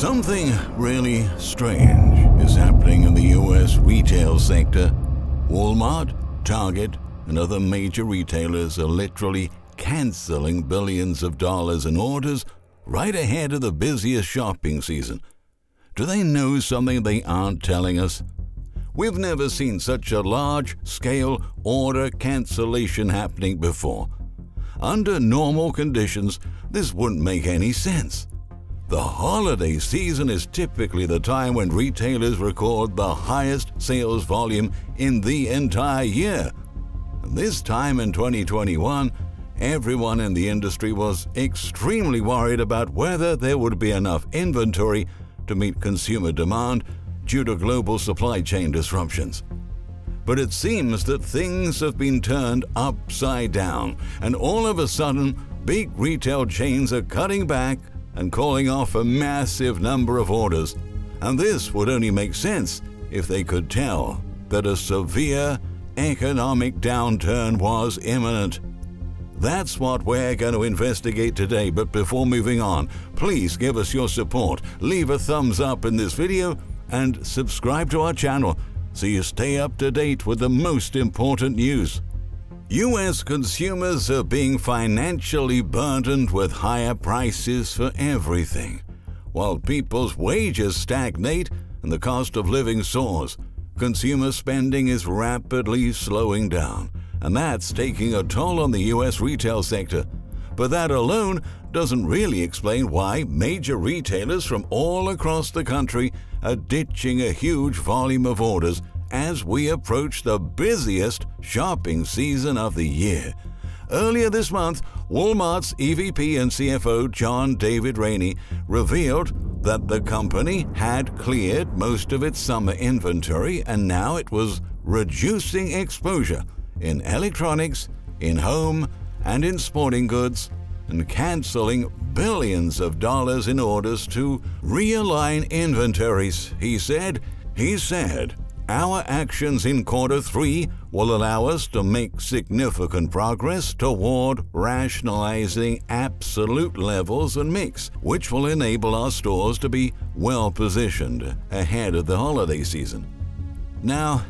Something really strange is happening in the U.S. retail sector. Walmart, Target, and other major retailers are literally canceling billions of dollars in orders right ahead of the busiest shopping season. Do they know something they aren't telling us? We've never seen such a large-scale order cancellation happening before. Under normal conditions, this wouldn't make any sense. The holiday season is typically the time when retailers record the highest sales volume in the entire year. And this time in 2021, everyone in the industry was extremely worried about whether there would be enough inventory to meet consumer demand due to global supply chain disruptions. But it seems that things have been turned upside down, and all of a sudden, big retail chains are cutting back and calling off a massive number of orders. And this would only make sense if they could tell that a severe economic downturn was imminent. That's what we're going to investigate today, but before moving on, please give us your support, leave a thumbs up in this video, and subscribe to our channel so you stay up to date with the most important news. U.S. consumers are being financially burdened with higher prices for everything. While people's wages stagnate and the cost of living soars, consumer spending is rapidly slowing down, and that's taking a toll on the U.S. retail sector. But that alone doesn't really explain why major retailers from all across the country are ditching a huge volume of orders as we approach the busiest shopping season of the year. Earlier this month, Walmart's EVP and CFO John David Rainey revealed that the company had cleared most of its summer inventory, and now it was reducing exposure in electronics, in home, and in sporting goods, and canceling billions of dollars in orders to realign inventories. He said, "Our actions in Q3 will allow us to make significant progress toward rationalizing absolute levels and mix, which will enable our stores to be well-positioned ahead of the holiday season." Now,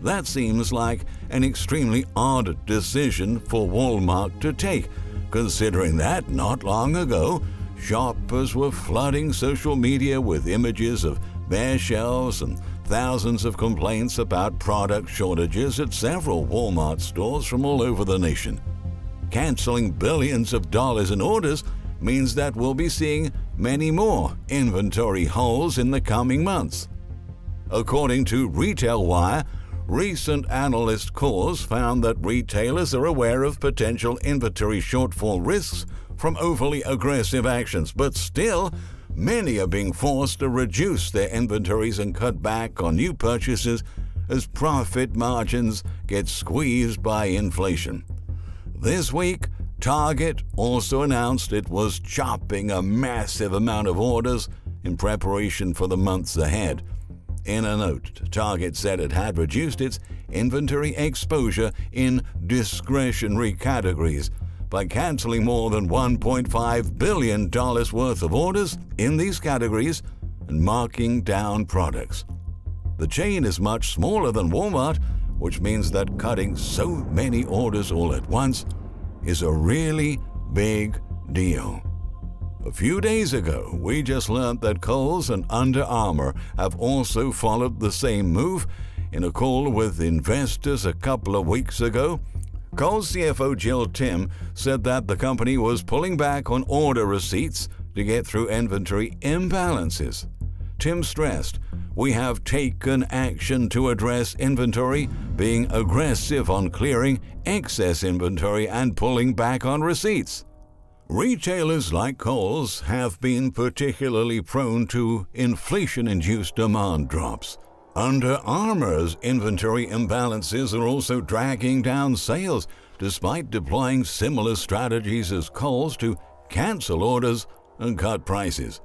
that seems like an extremely odd decision for Walmart to take, considering that not long ago, shoppers were flooding social media with images of bare shelves and thousands of complaints about product shortages at several Walmart stores from all over the nation. Canceling billions of dollars in orders means that we'll be seeing many more inventory holes in the coming months. According to Retail Wire, recent analyst calls found that retailers are aware of potential inventory shortfall risks from overly aggressive actions, but still, many are being forced to reduce their inventories and cut back on new purchases as profit margins get squeezed by inflation. This week, Target also announced it was chopping a massive amount of orders in preparation for the months ahead. In a note, Target said it had reduced its inventory exposure in discretionary categories by canceling more than $1.5 billion worth of orders in these categories and marking down products. The chain is much smaller than Walmart, which means that cutting so many orders all at once is a really big deal. A few days ago, we just learned that Kohl's and Under Armour have also followed the same move. In a call with investors a couple of weeks ago, Kohl's CFO Jill Timm said that the company was pulling back on order receipts to get through inventory imbalances. Timm stressed, "We have taken action to address inventory, being aggressive on clearing excess inventory and pulling back on receipts." Retailers like Kohl's have been particularly prone to inflation-induced demand drops. Under Armour's inventory imbalances are also dragging down sales, despite deploying similar strategies as Kohl's to cancel orders and cut prices.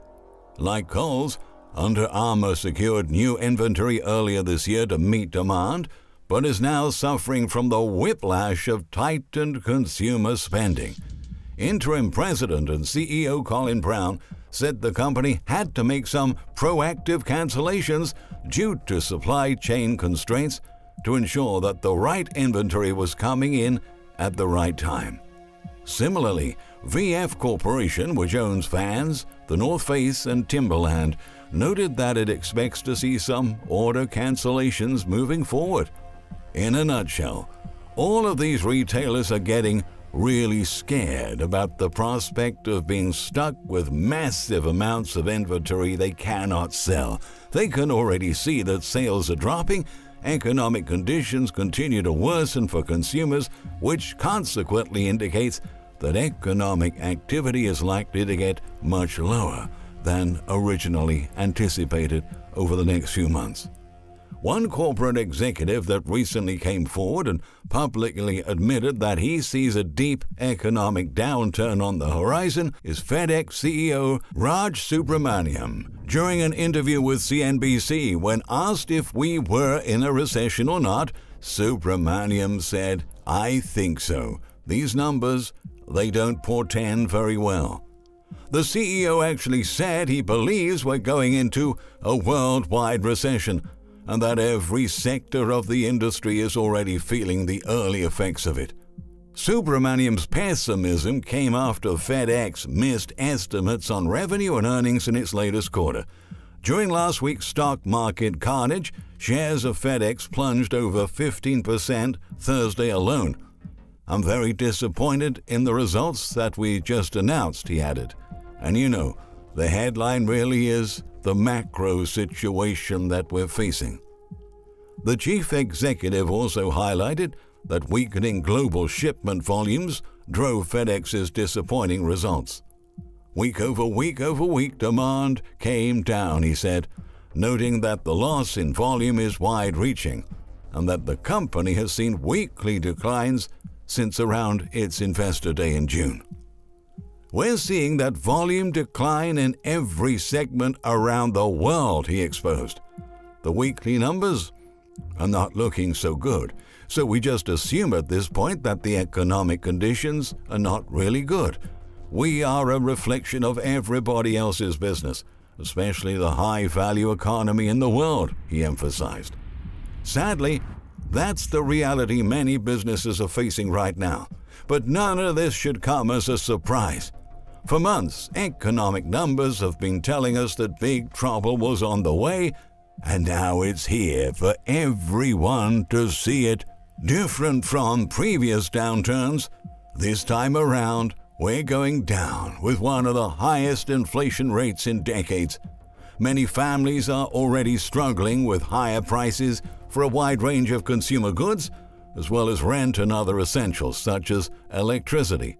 Like Kohl's, Under Armour secured new inventory earlier this year to meet demand, but is now suffering from the whiplash of tightened consumer spending. Interim President and CEO Colin Brown said the company had to make some proactive cancellations due to supply chain constraints to ensure that the right inventory was coming in at the right time. Similarly, VF Corporation, which owns Vans, The North Face and Timberland, noted that it expects to see some order cancellations moving forward. In a nutshell, all of these retailers are getting really scared about the prospect of being stuck with massive amounts of inventory they cannot sell. They can already see that sales are dropping, economic conditions continue to worsen for consumers, which consequently indicates that economic activity is likely to get much lower than originally anticipated over the next few months. One corporate executive that recently came forward and publicly admitted that he sees a deep economic downturn on the horizon is FedEx CEO Raj Subramaniam. During an interview with CNBC, when asked if we were in a recession or not, Subramaniam said, "I think so. These numbers, they don't portend very well." The CEO actually said he believes we're going into a worldwide recession, and that every sector of the industry is already feeling the early effects of it. Subramaniam's pessimism came after FedEx missed estimates on revenue and earnings in its latest quarter. During last week's stock market carnage, shares of FedEx plunged over 15% Thursday alone. "I'm very disappointed in the results that we just announced," he added. And you know, the headline really is the macro situation that we're facing. The chief executive also highlighted that weakening global shipment volumes drove FedEx's disappointing results. Week over week demand came down, he said, noting that the loss in volume is wide-reaching and that the company has seen weekly declines since around its investor day in June. "We're seeing that volume decline in every segment around the world," he exposed. "The weekly numbers are not looking so good, so we just assume at this point that the economic conditions are not really good. We are a reflection of everybody else's business, especially the high-value economy in the world," he emphasized. Sadly, that's the reality many businesses are facing right now, but none of this should come as a surprise. For months, economic numbers have been telling us that big trouble was on the way, and now it's here for everyone to see it. Different from previous downturns, this time around, we're going down with one of the highest inflation rates in decades. Many families are already struggling with higher prices for a wide range of consumer goods, as well as rent and other essentials such as electricity.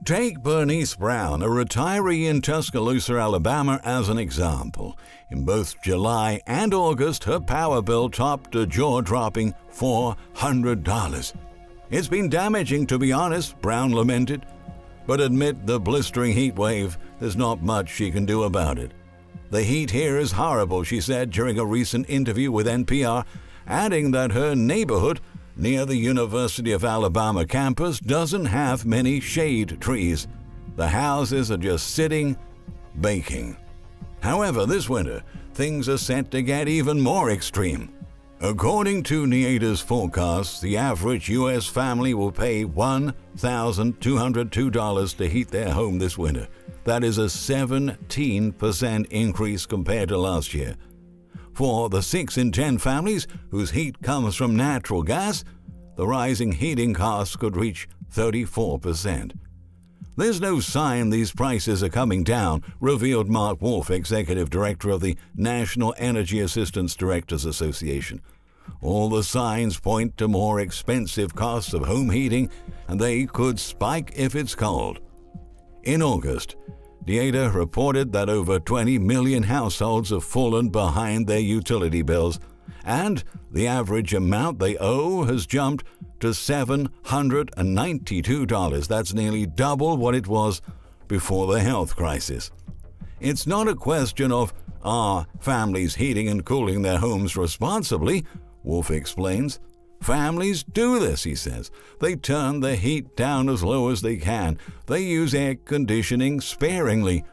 Take Bernice Brown, a retiree in Tuscaloosa, Alabama, as an example. In both July and August, her power bill topped a jaw-dropping $400. "It's been damaging, to be honest," Brown lamented, but amid the blistering heat wave, there's not much she can do about it. "The heat here is horrible," she said during a recent interview with NPR, adding that her neighborhood near the University of Alabama campus doesn't have many shade trees. The houses are just sitting, baking. However, this winter, things are set to get even more extreme. According to NIADA's forecast, the average U.S. family will pay $1,202 to heat their home this winter. That is a 17% increase compared to last year. For the 6 in 10 families whose heat comes from natural gas, the rising heating costs could reach 34%. There's no sign these prices are coming down, revealed Mark Wolf, Executive Director of the National Energy Assistance Directors Association. All the signs point to more expensive costs of home heating, and they could spike if it's cold. In August, NIADA reported that over 20 million households have fallen behind their utility bills, and the average amount they owe has jumped to $792. That's nearly double what it was before the health crisis. It's not a question of are families heating and cooling their homes responsibly, Wolf explains. Families do this, he says. They turn the heat down as low as they can. They use air conditioning sparingly.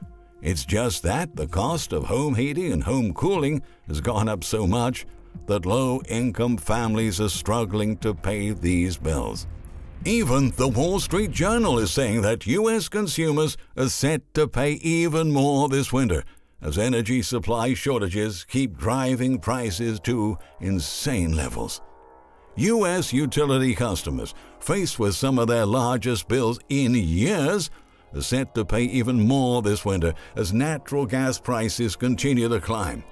It's just that the cost of home heating and home cooling has gone up so much that low-income families are struggling to pay these bills. Even the Wall Street Journal is saying that U.S. consumers are set to pay even more this winter as energy supply shortages keep driving prices to insane levels. U.S. utility customers, faced with some of their largest bills in years, are set to pay even more this winter as natural gas prices continue to climb.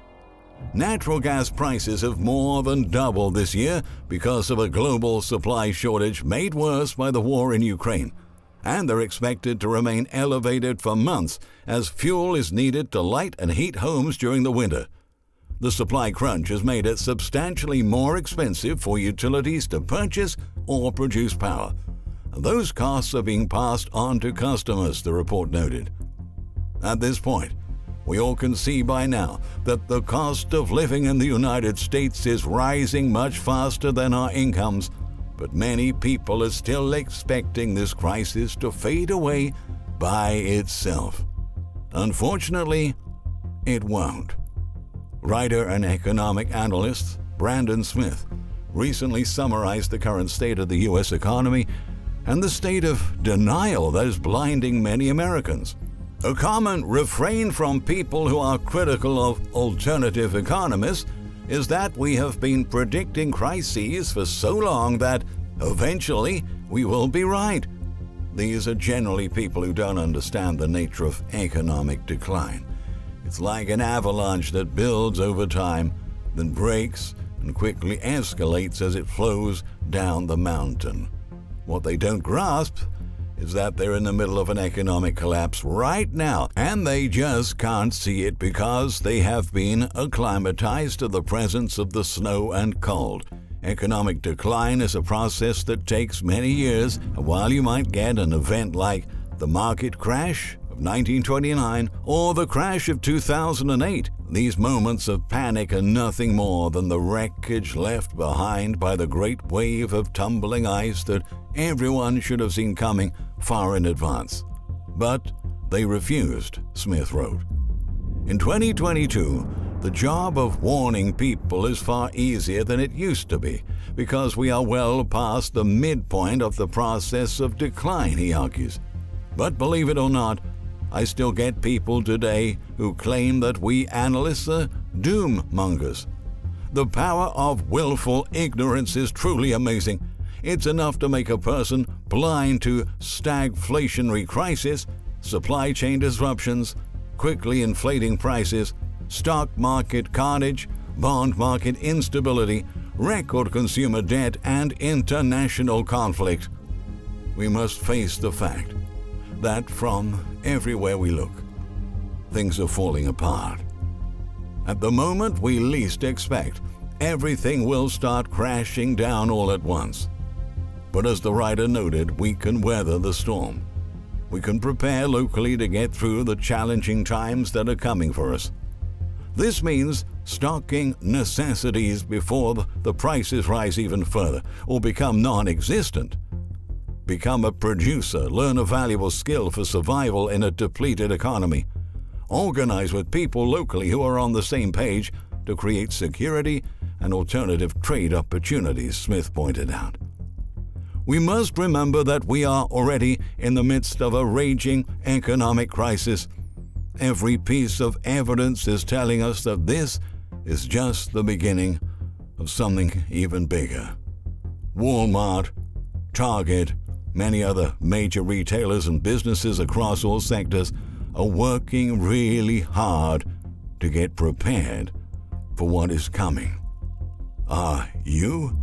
Natural gas prices have more than doubled this year because of a global supply shortage made worse by the war in Ukraine, and they're expected to remain elevated for months as fuel is needed to light and heat homes during the winter. The supply crunch has made it substantially more expensive for utilities to purchase or produce power. Those costs are being passed on to customers, the report noted. At this point, we all can see by now that the cost of living in the United States is rising much faster than our incomes, but many people are still expecting this crisis to fade away by itself. Unfortunately, it won't. Writer and economic analyst Brandon Smith recently summarized the current state of the U.S. economy and the state of denial that is blinding many Americans. A common refrain from people who are critical of alternative economists is that we have been predicting crises for so long that eventually we will be right. These are generally people who don't understand the nature of economic decline. It's like an avalanche that builds over time, then breaks and quickly escalates as it flows down the mountain. What they don't grasp is that they're in the middle of an economic collapse right now, and they just can't see it because they have been acclimatized to the presence of the snow and cold. Economic decline is a process that takes many years, and while you might get an event like the market crash of 1929 or the crash of 2008, these moments of panic are nothing more than the wreckage left behind by the great wave of tumbling ice that everyone should have seen coming far in advance. But they refused, Smith wrote. In 2022, the job of warning people is far easier than it used to be because we are well past the midpoint of the process of decline, he argues. But believe it or not, I still get people today who claim that we analysts are doom mongers. The power of willful ignorance is truly amazing. It's enough to make a person blind to stagflationary crisis, supply chain disruptions, quickly inflating prices, stock market carnage, bond market instability, record consumer debt, and international conflict. We must face the fact that from everywhere we look, things are falling apart. At the moment we least expect, everything will start crashing down all at once. But as the writer noted, we can weather the storm. We can prepare locally to get through the challenging times that are coming for us. This means stocking necessities before the prices rise even further or become non-existent. Become a producer, learn a valuable skill for survival in a depleted economy. Organize with people locally who are on the same page to create security and alternative trade opportunities, Smith pointed out. We must remember that we are already in the midst of a raging economic crisis. Every piece of evidence is telling us that this is just the beginning of something even bigger. Walmart, Target, many other major retailers and businesses across all sectors are working really hard to get prepared for what is coming. Are you?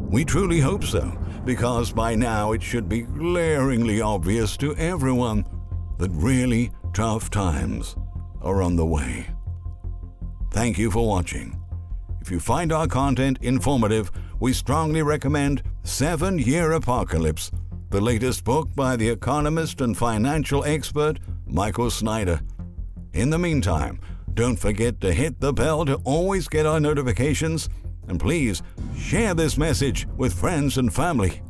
We truly hope so, because by now it should be glaringly obvious to everyone that really tough times are on the way. Thank you for watching. If you find our content informative, we strongly recommend 7-Year Apocalypse, the latest book by the economist and financial expert Michael Snyder. In the meantime, don't forget to hit the bell to always get our notifications And please share this message with friends and family.